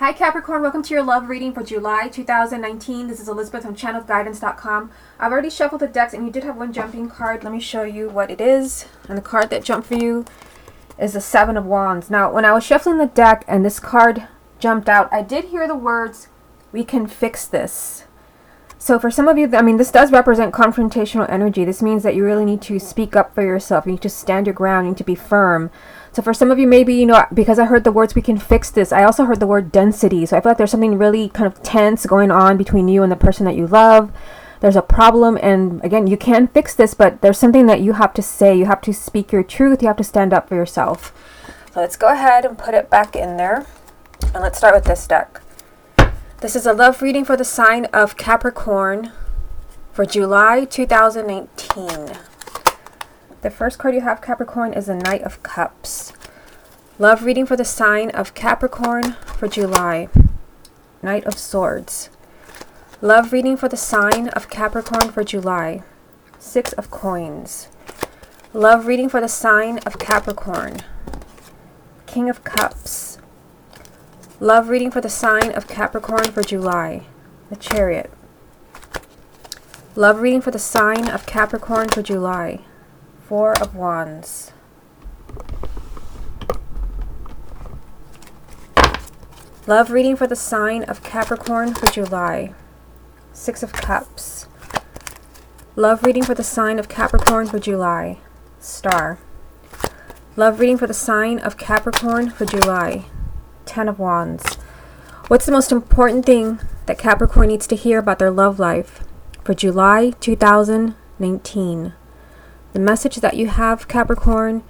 Hi Capricorn, welcome to your love reading for July 2019. This is Elizabeth from channelguidance.com. I've already shuffled the decks and you did have one jumping card. Let me show you what it is. And the card that jumped for you is the Seven of Wands. Now, when I was shuffling the deck and this card jumped out, I did hear the words, "We can fix this." So for some of you, this does represent confrontational energy. This means that you really need to speak up for yourself. You need to stand your ground. You need to be firm. So for some of you, maybe, because I heard the words, "we can fix this," I also heard the word density. So I feel like there's something really kind of tense going on between you and the person that you love. There's a problem. And again, you can fix this, but there's something that you have to say. You have to speak your truth. You have to stand up for yourself. So let's go ahead and put it back in there. And let's start with this deck. This is a love reading for the sign of Capricorn for July 2018. The first card you have, Capricorn, is the Knight of Cups. Love reading for the sign of Capricorn for July. Knight of Swords. Love reading for the sign of Capricorn for July. Six of Coins. Love reading for the sign of Capricorn. King of Cups. Love reading for the sign of Capricorn for July. The Chariot. Love reading for the sign of Capricorn for July. Four of Wands. Love reading for the sign of Capricorn for July. Six of Cups. Love reading for the sign of Capricorn for July. Star. Love reading for the sign of Capricorn for July. Ten of Wands. What's the most important thing that Capricorn needs to hear about their love life for July 2019? The message that you have, Capricorn,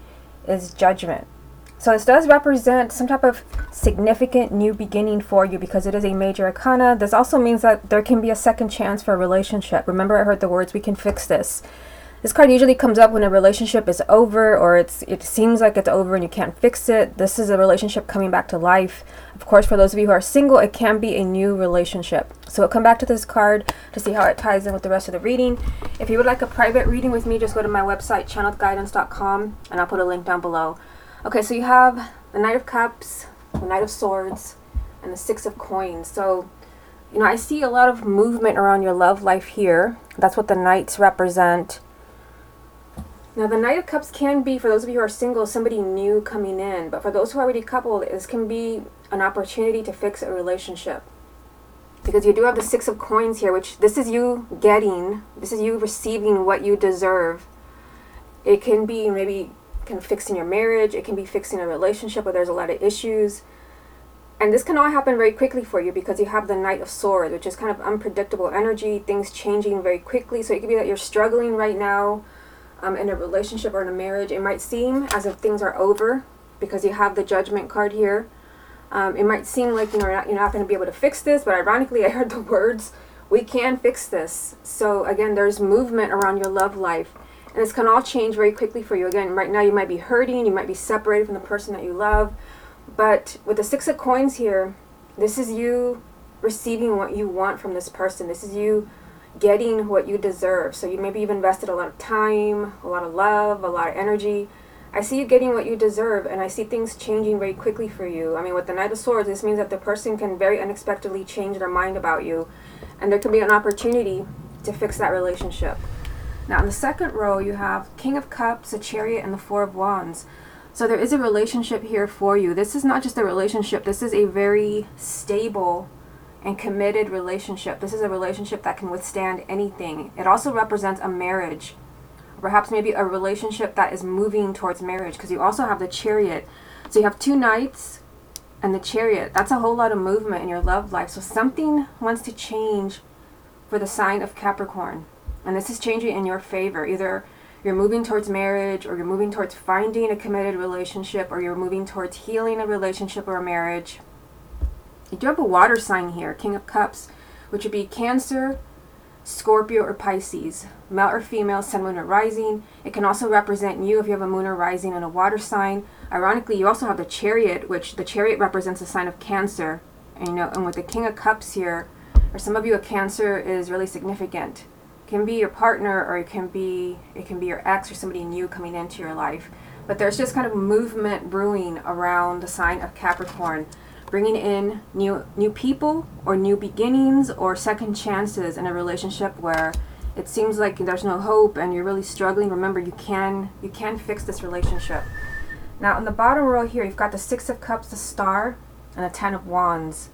is judgment. So this does represent some type of significant new beginning for you because it is a major arcana. This also means that there can be a second chance for a relationship. Remember, I heard the words, "we can fix this." This card usually comes up when a relationship is over or it seems like it's over and you can't fix it. This is a relationship coming back to life. Of course, for those of you who are single, it can be a new relationship. So we'll come back to this card to see how it ties in with the rest of the reading. If you would like a private reading with me, just go to my website, channelguidance.com, and I'll put a link down below. Okay, so you have the Knight of Cups, the Knight of Swords, and the Six of Coins. So, I see a lot of movement around your love life here. That's what the Knights represent. Now, the Knight of Cups can be, for those of you who are single, somebody new coming in. But for those who are already coupled, this can be an opportunity to fix a relationship. Because you do have the Six of Coins here, which this is you receiving what you deserve. It can be maybe fixing your marriage. It can be fixing a relationship where there's a lot of issues. And this can all happen very quickly for you because you have the Knight of Swords, which is kind of unpredictable energy, things changing very quickly. So it could be that you're struggling right now in a relationship or in a marriage. It might seem as if things are over because you have the Judgment card here. It might seem like you're not going to be able to fix this, but ironically, I heard the words, "we can fix this." So again, there's movement around your love life, and this can all change very quickly for you. Again, right now you might be hurting, you might be separated from the person that you love, but with the Six of Coins here, this is you receiving what you want from this person. This is you getting what you deserve. So maybe you've invested a lot of time, a lot of love, a lot of energy. I see you getting what you deserve, and I see things changing very quickly for you. With the Knight of Swords, this means that the person can very unexpectedly change their mind about you, and there can be an opportunity to fix that relationship. Now, in the second row, you have King of Cups, a Chariot, and the Four of Wands. So there is a relationship here for you. This is not just a relationship. This is a very stable and committed relationship. This is a relationship that can withstand anything. It also represents a marriage, perhaps maybe a relationship that is moving towards marriage, because you also have the Chariot. So you have two Knights and the Chariot. That's a whole lot of movement in your love life. So something wants to change for the sign of Capricorn, and this is changing in your favor. Either you're moving towards marriage, or you're moving towards finding a committed relationship, or you're moving towards healing a relationship or a marriage. You do have a water sign here, King of Cups, which would be Cancer, Scorpio, or Pisces. Male or female, sun, moon, or rising. It can also represent you if you have a moon or rising in a water sign. Ironically, you also have the Chariot, which the Chariot represents the sign of Cancer. And with the King of Cups here, for some of you, a Cancer is really significant. It can be your partner, or it can be your ex or somebody new coming into your life. But there's just kind of movement brewing around the sign of Capricorn. bringing in new people or new beginnings or second chances in a relationship where it seems like there's no hope and you're really struggling. Remember, you can fix this relationship. Now, in the bottom row here, you've got the Six of Cups, the Star, and the Ten of Wands.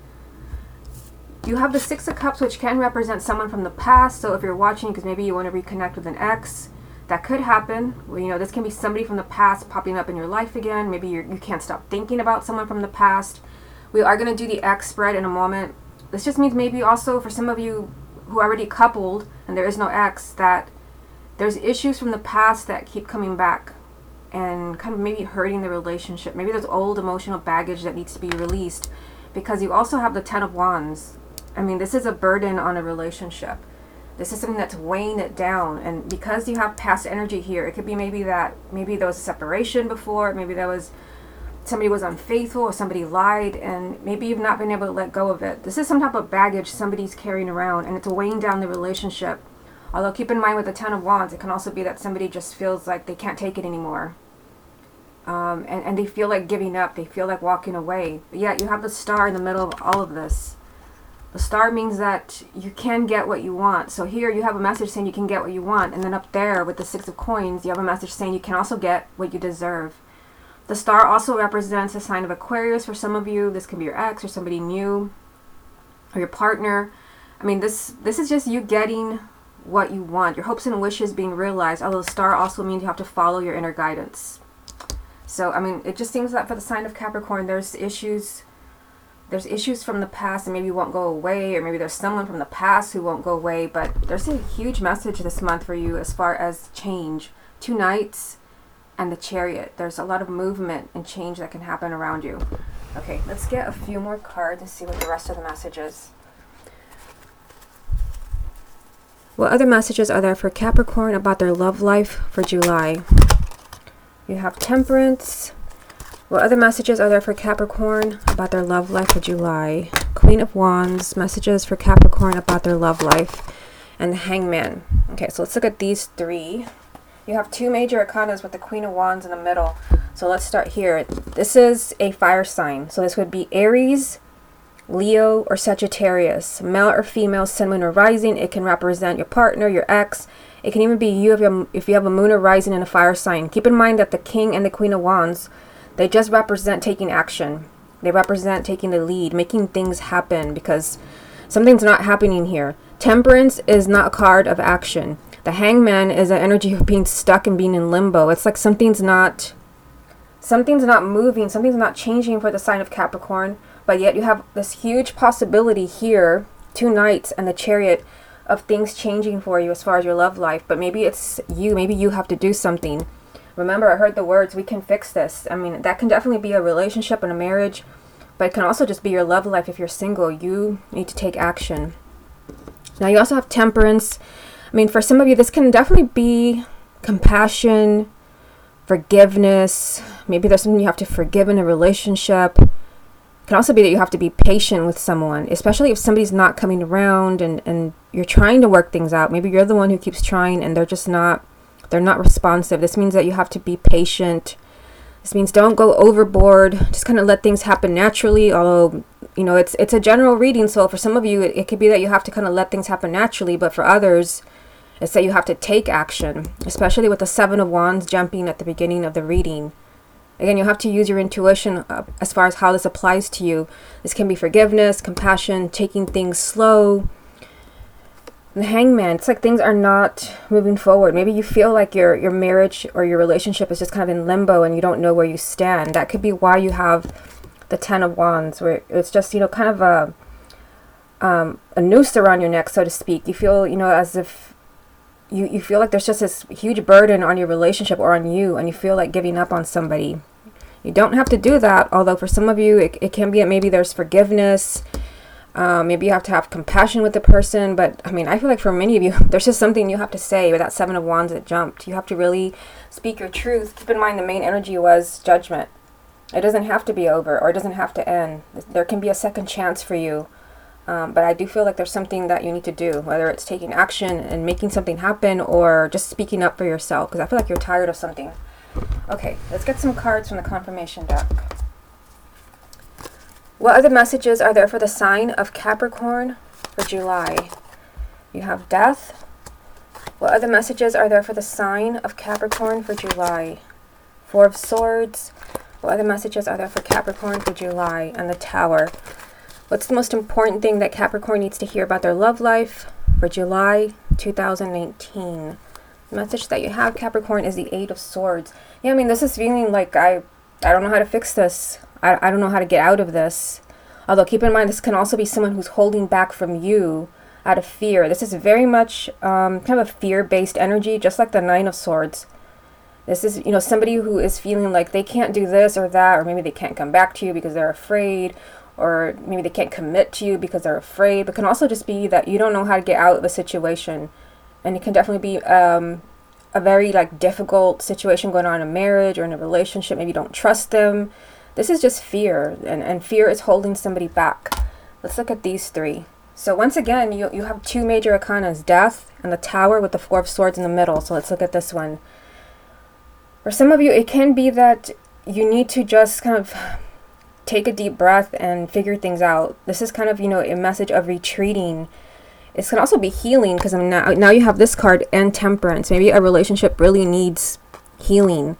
You have the Six of Cups, which can represent someone from the past. So if you're watching because maybe you want to reconnect with an ex, that could happen. Well, you know, this can be somebody from the past popping up in your life again. Maybe you can't stop thinking about someone from the past. We are going to do the X spread in a moment. This just means maybe also for some of you who are already coupled and there is no ex, that there's issues from the past that keep coming back and kind of maybe hurting the relationship. Maybe there's old emotional baggage that needs to be released, because you also have the Ten of Wands. I mean, this is a burden on a relationship. This is something that's weighing it down. And because you have past energy here, it could be maybe there was a separation before, maybe there was somebody was unfaithful or somebody lied, and maybe you've not been able to let go of it. This is some type of baggage somebody's carrying around, and it's weighing down the relationship. Although keep in mind with the Ten of Wands, it can also be that somebody just feels like they can't take it anymore. And they feel like giving up. They feel like walking away. But yet you have the Star in the middle of all of this. The Star means that you can get what you want. So here you have a message saying you can get what you want. And then up there with the Six of Coins, you have a message saying you can also get what you deserve. The Star also represents a sign of Aquarius for some of you. This can be your ex or somebody new or your partner. I mean, this is just you getting what you want. Your hopes and wishes being realized. Although the Star also means you have to follow your inner guidance. So, I mean, it just seems that for the sign of Capricorn, there's issues from the past and maybe won't go away, or maybe there's someone from the past who won't go away, but there's a huge message this month for you as far as change. 2 Knights and the Chariot. There's a lot of movement and change that can happen around you. Okay, let's get a few more cards and see what the rest of the message is. What other messages are there for Capricorn about their love life for July? You have Temperance. What other messages are there for Capricorn about their love life for July? Queen of Wands. Messages for Capricorn about their love life. And the Hangman. Okay, so let's look at these 3. You have 2 major arcanas with the Queen of Wands in the middle. So let's start here. This is a fire sign. So this would be Aries, Leo, or Sagittarius. Male or female, sun, moon, or rising. It can represent your partner, your ex. It can even be you if you have a moon or rising in a fire sign. Keep in mind that the King and the Queen of Wands, they just represent taking action. They represent taking the lead, making things happen, because something's not happening here. Temperance is not a card of action. The Hangman is an energy of being stuck and being in limbo. It's like something's not moving, something's not changing for the sign of Capricorn, but yet you have this huge possibility here, 2 Knights and the Chariot, of things changing for you as far as your love life. But maybe it's you, maybe you have to do something. Remember, I heard the words, we can fix this. I mean, that can definitely be a relationship and a marriage, but it can also just be your love life. If you're single, you need to take action. Now you also have Temperance. I mean, for some of you, this can definitely be compassion, forgiveness. Maybe there's something you have to forgive in a relationship. It can also be that you have to be patient with someone, especially if somebody's not coming around and you're trying to work things out. Maybe you're the one who keeps trying and they're not responsive. This means that you have to be patient. This means don't go overboard. Just kind of let things happen naturally. Although, you know, it's a general reading. So for some of you, it could be that you have to kind of let things happen naturally. But for others, it's that you have to take action, especially with the 7 of Wands jumping at the beginning of the reading. Again, you'll have to use your intuition as far as how this applies to you. This can be forgiveness, compassion, taking things slow. The Hangman, it's like things are not moving forward. Maybe you feel like your marriage or your relationship is just kind of in limbo and you don't know where you stand. That could be why you have the 10 of Wands, where it's just, you know, kind of a noose around your neck, so to speak. You feel, you know, as if you feel like there's just this huge burden on your relationship or on you, and you feel like giving up on somebody. You don't have to do that, although for some of you it can be that maybe there's forgiveness. Maybe you have to have compassion with the person, but I mean, I feel like for many of you, there's just something you have to say with that 7 of Wands that jumped. You have to really speak your truth. Keep in mind the main energy was judgment. It doesn't have to be over, or it doesn't have to end. There can be a second chance for you. But I do feel like there's something that you need to do, whether it's taking action and making something happen or just speaking up for yourself, because I feel like you're tired of something. Okay, let's get some cards from the confirmation deck. What other messages are there for the sign of Capricorn for July? You have death. What other messages are there for the sign of Capricorn for July? Four of Swords. What other messages are there for Capricorn for July? And the Tower. What's the most important thing that Capricorn needs to hear about their love life for July 2018? The message that you have, Capricorn, is the Eight of Swords. Yeah, I mean, this is feeling like I don't know how to fix this. I don't know how to get out of this. Although, keep in mind, this can also be someone who's holding back from you out of fear. This is very much kind of a fear-based energy, just like the Nine of Swords. This is, you know, somebody who is feeling like they can't do this or that, or maybe they can't come back to you because they're afraid, or maybe they can't commit to you because they're afraid. But it can also just be that you don't know how to get out of a situation. And it can definitely be a very like difficult situation going on in a marriage or in a relationship. Maybe you don't trust them. This is just fear, and fear is holding somebody back. Let's look at these three. So once again, you have two major arcanas, death and the Tower with the Four of Swords in the middle. So let's look at this one. For some of you, it can be that you need to just kind of take a deep breath and figure things out. This is kind of, you know, a message of retreating. It can also be healing, because I mean, now you have this card and Temperance. Maybe a relationship really needs healing.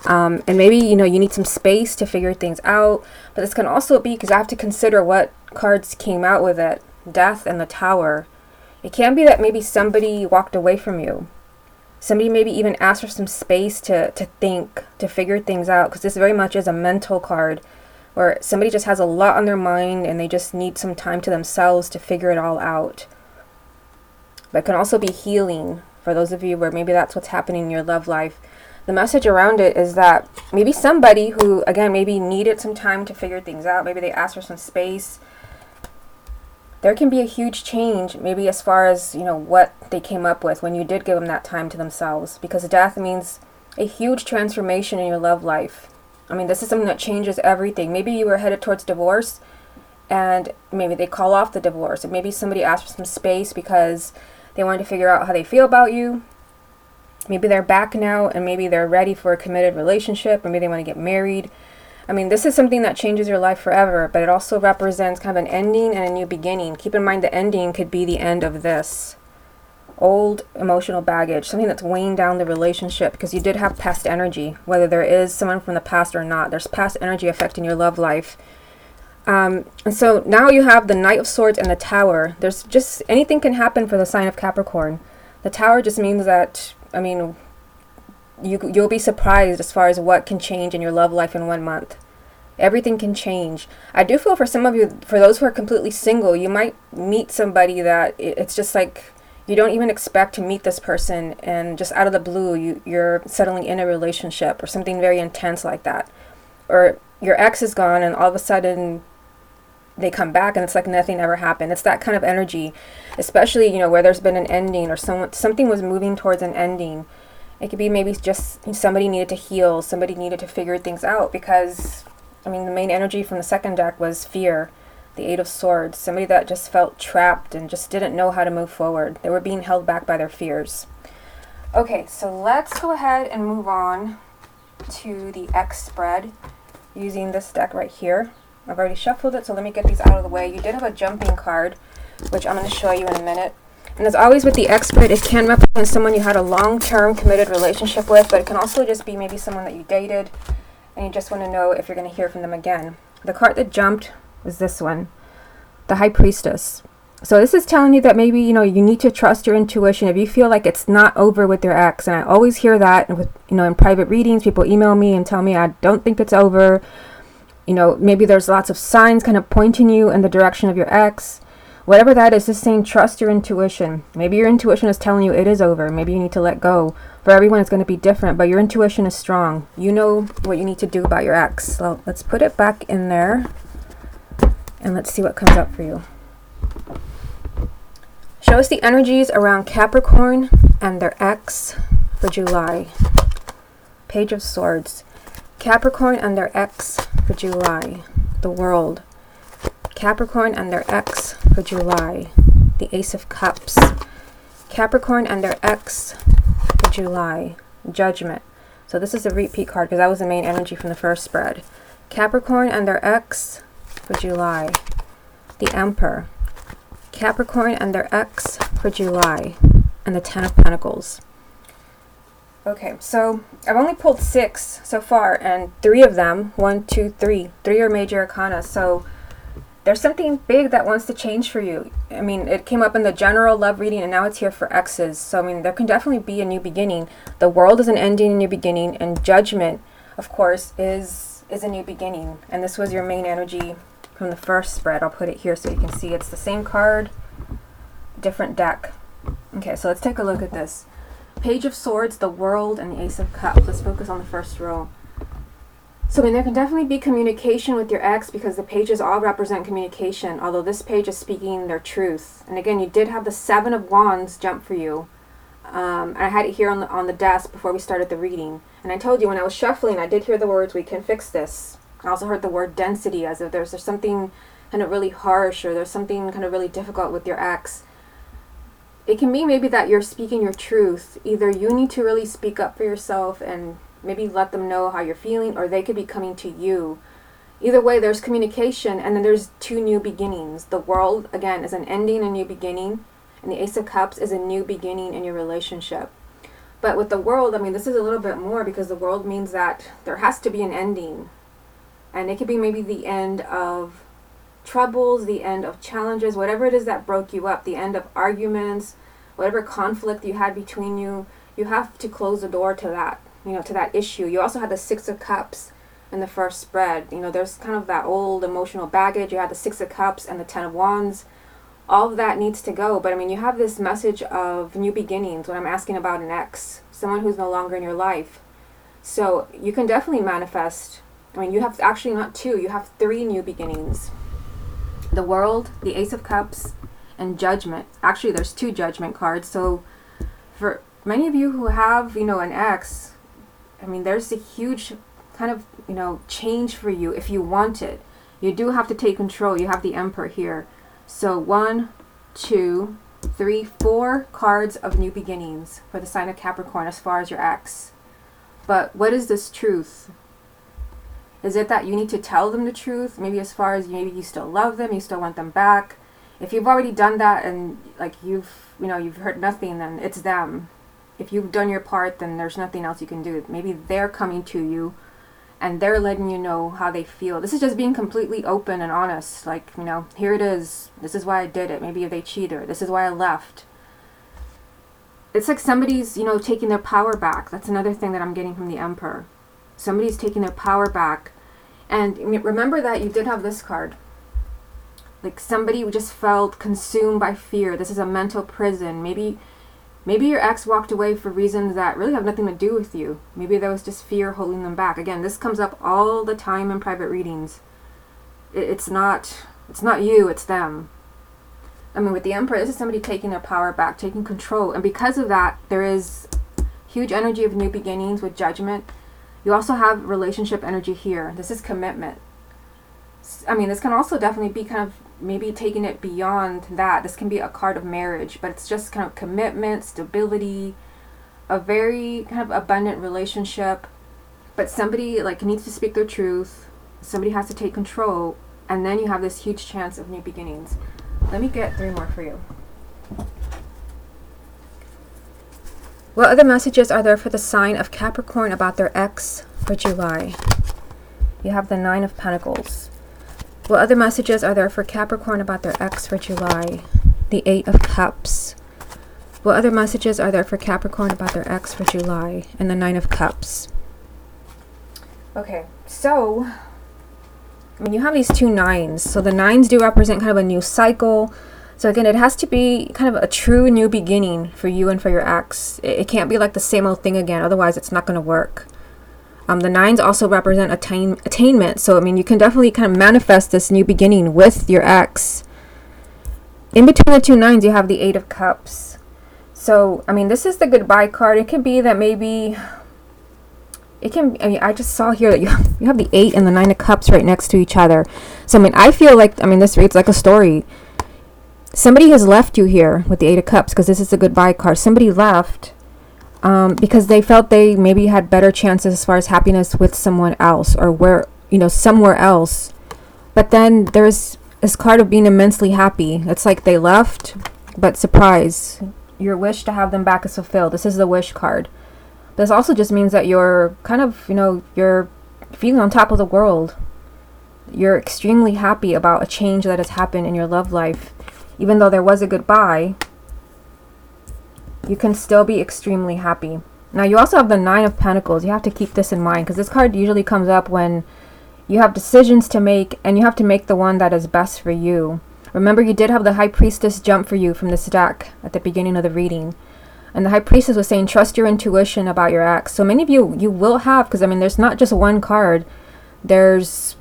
And maybe, you know, you need some space to figure things out. But this can also be, because I have to consider what cards came out with it. Death and the Tower. It can be that maybe somebody walked away from you. Somebody maybe even asked for some space to think, to figure things out. Because this very much is a mental card, where somebody just has a lot on their mind and they just need some time to themselves to figure it all out. But it can also be healing for those of you where maybe that's what's happening in your love life. The message around it is that maybe somebody who, again, maybe needed some time to figure things out, maybe they asked for some space. There can be a huge change, maybe as far as, you know, what they came up with when you did give them that time to themselves. Because death means a huge transformation in your love life. I mean, this is something that changes everything. Maybe you were headed towards divorce, and maybe they call off the divorce. And maybe somebody asked for some space because they wanted to figure out how they feel about you. Maybe they're back now, and maybe they're ready for a committed relationship, or maybe they want to get married. I mean, this is something that changes your life forever, but it also represents kind of an ending and a new beginning. Keep in mind, the ending could be the end of this old emotional baggage, something that's weighing down the relationship, because you did have past energy. Whether there is someone from the past or not, there's past energy affecting your love life. And so now you have the Knight of Swords and the Tower. There's just, anything can happen for the sign of Capricorn. The Tower just means that, I mean, you'll be surprised as far as what can change in your love life in 1 month. Everything can change. I do feel for some of you, for those who are completely single, you might meet somebody that it's just like you don't even expect to meet this person, and just out of the blue you're settling in a relationship or something very intense like that. Or your ex is gone and all of a sudden they come back and it's like nothing ever happened. It's that kind of energy, especially, you know, where there's been an ending or something was moving towards an ending. It could be maybe just somebody needed to heal, somebody needed to figure things out, because, I mean, the main energy from the second deck was fear, the Eight of Swords, somebody that just felt trapped and just didn't know how to move forward. They were being held back by their fears. Okay, so let's go ahead and move on to the X spread using this deck right here. I've already shuffled it, so let me get these out of the way. You did have a jumping card, which I'm going to show you in a minute. And as always with the X spread, it can represent someone you had a long-term committed relationship with, but it can also just be maybe someone that you dated and you just want to know if you're going to hear from them again. The card that jumped was this one, the High Priestess. So this is telling you that maybe, you know, you need to trust your intuition. If you feel like it's not over with your ex, and I always hear that with, you know, in private readings, people email me and tell me I don't think it's over. You know, maybe there's lots of signs kind of pointing you in the direction of your ex. Whatever that is, just saying trust your intuition. Maybe your intuition is telling you it is over. Maybe you need to let go. For everyone, it's going to be different, but your intuition is strong. You know what you need to do about your ex. So let's put it back in there, and let's see what comes up for you. Show us the energies around Capricorn and their ex for July. Page of Swords. Capricorn and their ex for July. The World. Capricorn and their ex for July. The Ace of Cups. Capricorn and their ex for July. Judgment. So this is a repeat card because that was the main energy from the first spread. Capricorn and their ex for July. The Emperor. Capricorn and their ex for July. And the Ten of Pentacles. Okay, so I've only pulled 6 so far, and 3 of them, 1, 2, 3 are major arcana. So there's something big that wants to change for you. I mean, it came up in the general love reading, and now it's here for exes. So, I mean, there can definitely be a new beginning. The World is an ending, a new beginning, and Judgment, of course, is a new beginning. And this was your main energy from the first spread. I'll put it here so you can see. It's the same card, different deck. Okay, so let's take a look at this. Page of Swords, the World, and the Ace of Cups. Let's focus on the first row. So, I mean, there can definitely be communication with your ex because the pages all represent communication, although this page is speaking their truth. And again, you did have the 7 of Wands jump for you. I had it here on the desk before we started the reading. And I told you when I was shuffling, I did hear the words, "We can fix this." I also heard the word density, as if there's something kind of really harsh or there's something kind of really difficult with your ex. It can be maybe that you're speaking your truth. Either you need to really speak up for yourself and maybe let them know how you're feeling, or they could be coming to you. Either way, there's communication, and then there's 2 new beginnings. The World, again, is an ending, a new beginning, and the Ace of Cups is a new beginning in your relationship. But with the World, I mean, this is a little bit more because the World means that there has to be an ending. And it could be maybe the end of troubles, the end of challenges, whatever it is that broke you up, the end of arguments, whatever conflict you had between you, you have to close the door to that. To that issue. You also had the 6 of Cups in the first spread. There's kind of that old emotional baggage. You had the 6 of Cups and the 10 of Wands. All of that needs to go. But I mean, you have this message of new beginnings when I'm asking about an ex, someone who's no longer in your life. So you can definitely manifest. I mean, you have actually not 2, you have 3 new beginnings. The World, the Ace of Cups, and Judgment. Actually, there's 2 Judgment cards. So for many of you who have, an ex, I mean, there's a huge kind of, change for you if you want it. You do have to take control. You have the Emperor here. So 1, 2, 3, 4 cards of new beginnings for the sign of Capricorn as far as your ex. But what is this truth? Is it that you need to tell them the truth? Maybe as far as maybe you still love them, you still want them back. If you've already done that and you've heard nothing, then it's them. If you've done your part, then there's nothing else you can do. Maybe they're coming to you and they're letting you know how they feel. This is just being completely open and honest. Like, here it is. This is why I did it. Maybe if they cheated. This is why I left. It's like somebody's, taking their power back. That's another thing that I'm getting from the Emperor. Somebody's taking their power back. And remember that you did have this card. Like somebody just felt consumed by fear. This is a mental prison. Maybe your ex walked away for reasons that really have nothing to do with you. Maybe there was just fear holding them back. Again, this comes up all the time in private readings. It's not you, it's them. I mean, with the Emperor, this is somebody taking their power back, taking control. And because of that, there is huge energy of new beginnings with Judgment. You also have relationship energy here. This is commitment. I mean, this can also definitely be kind of maybe taking it beyond that. This can be a card of marriage, but it's just kind of commitment, stability, a very kind of abundant relationship. But somebody needs to speak their truth. Somebody has to take control, and then you have this huge chance of new beginnings. Let me get 3 more for you. What other messages are there for the sign of Capricorn about their ex for July? You have the 9 of Pentacles. What other messages are there for Capricorn about their ex for July? The 8 of Cups. What other messages are there for Capricorn about their ex for July? And the 9 of Cups. Okay, so you have these 2 9s. So the 9s do represent kind of a new cycle. So again, it has to be kind of a true new beginning for you and for your ex. It can't be like the same old thing again. Otherwise, it's not going to work. The 9s also represent attainment. So, you can definitely kind of manifest this new beginning with your ex. In between the 2 9s, you have the 8 of Cups. So, this is the goodbye card. It can be that maybe... I just saw here that you have the 8 and the 9 of Cups right next to each other. So, I feel like, this reads like a story. Somebody has left you here with the 8 of Cups because this is the goodbye card. Somebody left because they felt they maybe had better chances as far as happiness with someone else, or somewhere else, But then there's this card of being immensely happy. It's like they left, but surprise, your wish to have them back is fulfilled. This is the wish card. This also just means that you're kind of, you're feeling on top of the world. You're extremely happy about a change that has happened in your love life. Even though there was a goodbye, you can still be extremely happy. Now, you also have the Nine of Pentacles. You have to keep this in mind, because this card usually comes up when you have decisions to make, and you have to make the one that is best for you. Remember, you did have the High Priestess jump for you from this deck at the beginning of the reading. And the High Priestess was saying, trust your intuition about your ex. So many of you will have, because, I mean, there's not just one card. There's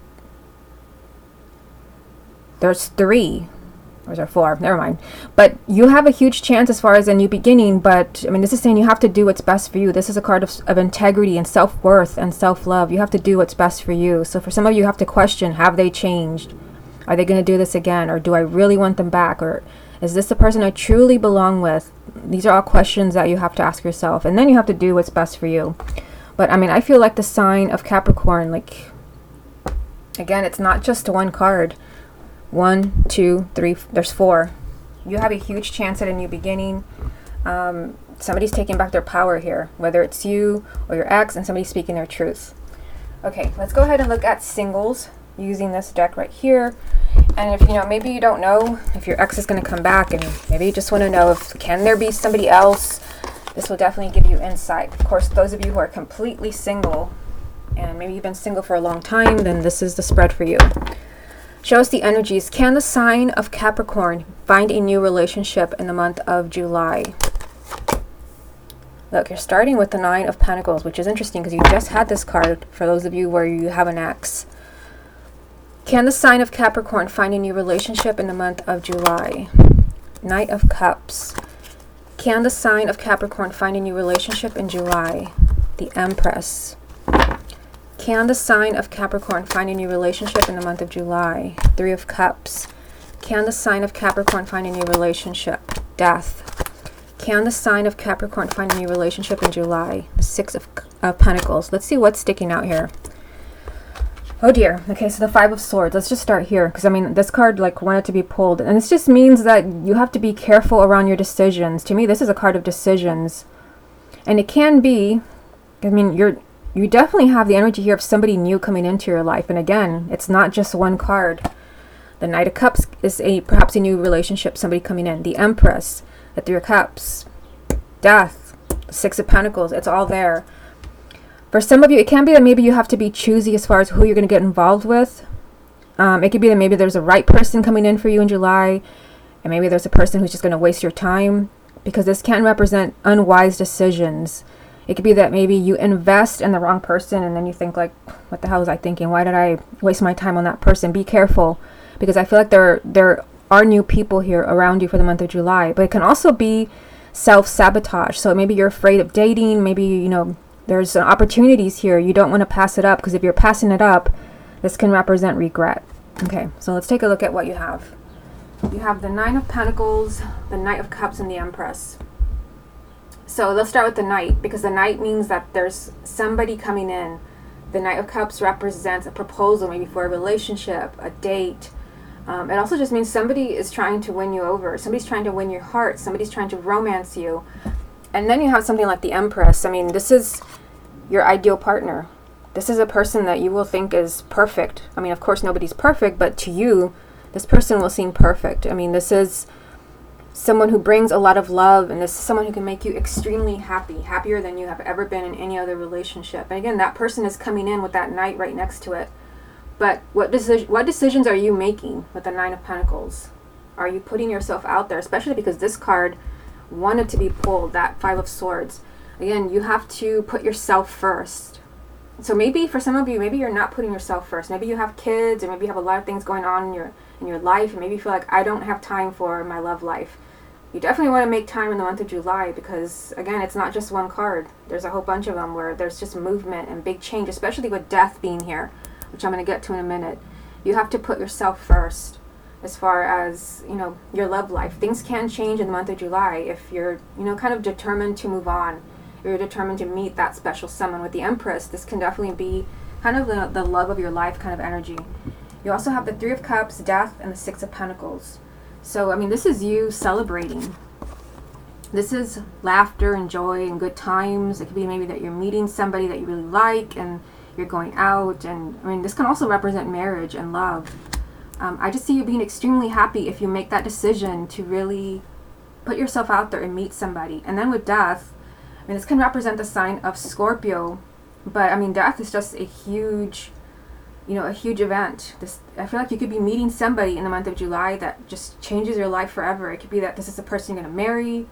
three. Or is there four? Never mind. But you have a huge chance as far as a new beginning. But, I mean, this is saying you have to do what's best for you. This is a card of integrity and self-worth and self-love. You have to do what's best for you. So for some of you, you have to question, have they changed? Are they going to do this again? Or do I really want them back? Or is this the person I truly belong with? These are all questions that you have to ask yourself. And then you have to do what's best for you. But, I mean, I feel like the sign of Capricorn, like, again, it's not just one card. 1, 2, 3, there's 4. You have a huge chance at a new beginning. Somebody's taking back their power here, whether it's you or your ex, and somebody's speaking their truth. Okay, let's go ahead and look at singles using this deck right here. And if, maybe you don't know if your ex is going to come back, and maybe you just want to know if, can there be somebody else? This will definitely give you insight. Of course, those of you who are completely single, and maybe you've been single for a long time, then this is the spread for you. Show us the energies. Can the sign of Capricorn find a new relationship in the month of July? Look, you're starting with the Nine of Pentacles, which is interesting because you just had this card for those of you where you have an ex. Can the sign of Capricorn find a new relationship in the month of July? Knight of Cups. Can the sign of Capricorn find a new relationship in July? The Empress. Can the sign of Capricorn find a new relationship in the month of July? Three of Cups. Can the sign of Capricorn find a new relationship? Death. Can the sign of Capricorn find a new relationship in July? The Six of Pentacles. Let's see what's sticking out here. Oh dear. Okay, so the Five of Swords. Let's just start here, because I mean, this card like wanted to be pulled, and this just means that you have to be careful around your decisions. To me, this is a card of decisions, and it can be, I mean, you definitely have the energy here of somebody new coming into your life. And again, it's not just one card. The Knight of Cups is perhaps a new relationship, somebody coming in. The Empress, the Three of Cups, Death, the Six of Pentacles. It's all there. For some of you, it can be that maybe you have to be choosy as far as who you're going to get involved with. It could be that maybe there's a right person coming in for you in July, and maybe there's a person who's just going to waste your time, because this can represent unwise decisions. It could be that maybe you invest in the wrong person, and then you think like, what the hell was I thinking? Why did I waste my time on that person? Be careful, because I feel like there are new people here around you for the month of July. But it can also be self-sabotage. So maybe you're afraid of dating. Maybe, there's opportunities here. You don't want to pass it up, because if you're passing it up, this can represent regret. Okay, so let's take a look at what you have. You have the Nine of Pentacles, the Knight of Cups, and the Empress. So let's start with the Knight, because the Knight means that there's somebody coming in. The Knight of Cups represents a proposal, maybe for a relationship, a date. It also just means somebody is trying to win you over. Somebody's trying to win your heart. Somebody's trying to romance you. And then you have something like the Empress. I mean, this is your ideal partner. This is a person that you will think is perfect. I mean, of course, nobody's perfect, but to you, this person will seem perfect. I mean, this is someone who brings a lot of love, and this is someone who can make you extremely happy, happier than you have ever been in any other relationship. And again, that person is coming in with that Knight right next to it. But what decisions are you making with the Nine of Pentacles? Are you putting yourself out there? Especially because this card wanted to be pulled, that Five of Swords. Again, you have to put yourself first. So maybe for some of you, maybe you're not putting yourself first. Maybe you have kids, or maybe you have a lot of things going on in your life, and maybe you feel like, I don't have time for my love life. You definitely want to make time in the month of July, because again, it's not just one card. There's a whole bunch of them where there's just movement and big change, especially with Death being here, which I'm going to get to in a minute. You have to put yourself first as far as, your love life. Things can change in the month of July if you're, kind of determined to move on. You're determined to meet that special someone. With the Empress, this can definitely be kind of the love of your life kind of energy. You also have the Three of Cups, Death, and the Six of Pentacles. So, I mean, this is you celebrating. This is laughter and joy and good times. It could be maybe that you're meeting somebody that you really like and you're going out. And, I mean, this can also represent marriage and love. I just see you being extremely happy if you make that decision to really put yourself out there and meet somebody. And then with Death, I mean, this can represent the sign of Scorpio. But, I mean, Death is just a huge, you know, a huge event. I feel like you could be meeting somebody in the month of July that just changes your life forever. It could be that this is the person you're going to marry,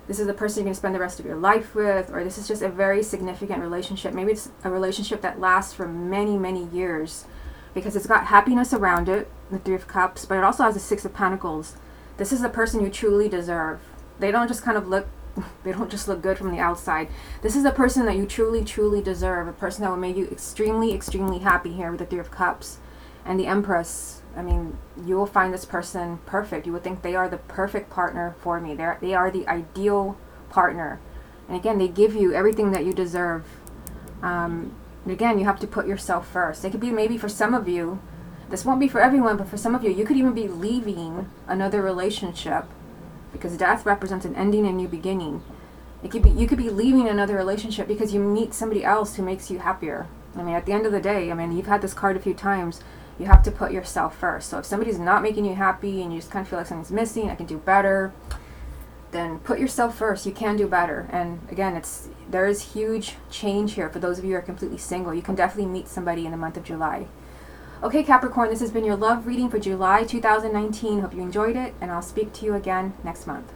this is the person you're going to spend the rest of your life with, or this is just a very significant relationship. Maybe it's a relationship that lasts for many, many years, because it's got happiness around it, the Three of Cups, but it also has the Six of Pentacles. This is the person you truly deserve. They don't just kind of look, they don't just look good from the outside. This is the person that you truly, truly deserve. A person that will make you extremely, extremely happy here with the Three of Cups. And the Empress, I mean, you will find this person perfect. You would think they are the perfect partner for me. They are the ideal partner. And again, they give you everything that you deserve. And again, you have to put yourself first. It could be maybe for some of you, this won't be for everyone, but for some of you, you could even be leaving another relationship, because Death represents an ending and new beginning. It could be, you could be leaving another relationship because you meet somebody else who makes you happier. I mean, at the end of the day, I mean, you've had this card a few times. You have to put yourself first. So if somebody's not making you happy and you just kind of feel like something's missing, I can do better, then put yourself first. You can do better. And again, there is huge change here for those of you who are completely single. You can definitely meet somebody in the month of July. Okay, Capricorn, this has been your love reading for July 2019. Hope you enjoyed it, and I'll speak to you again next month.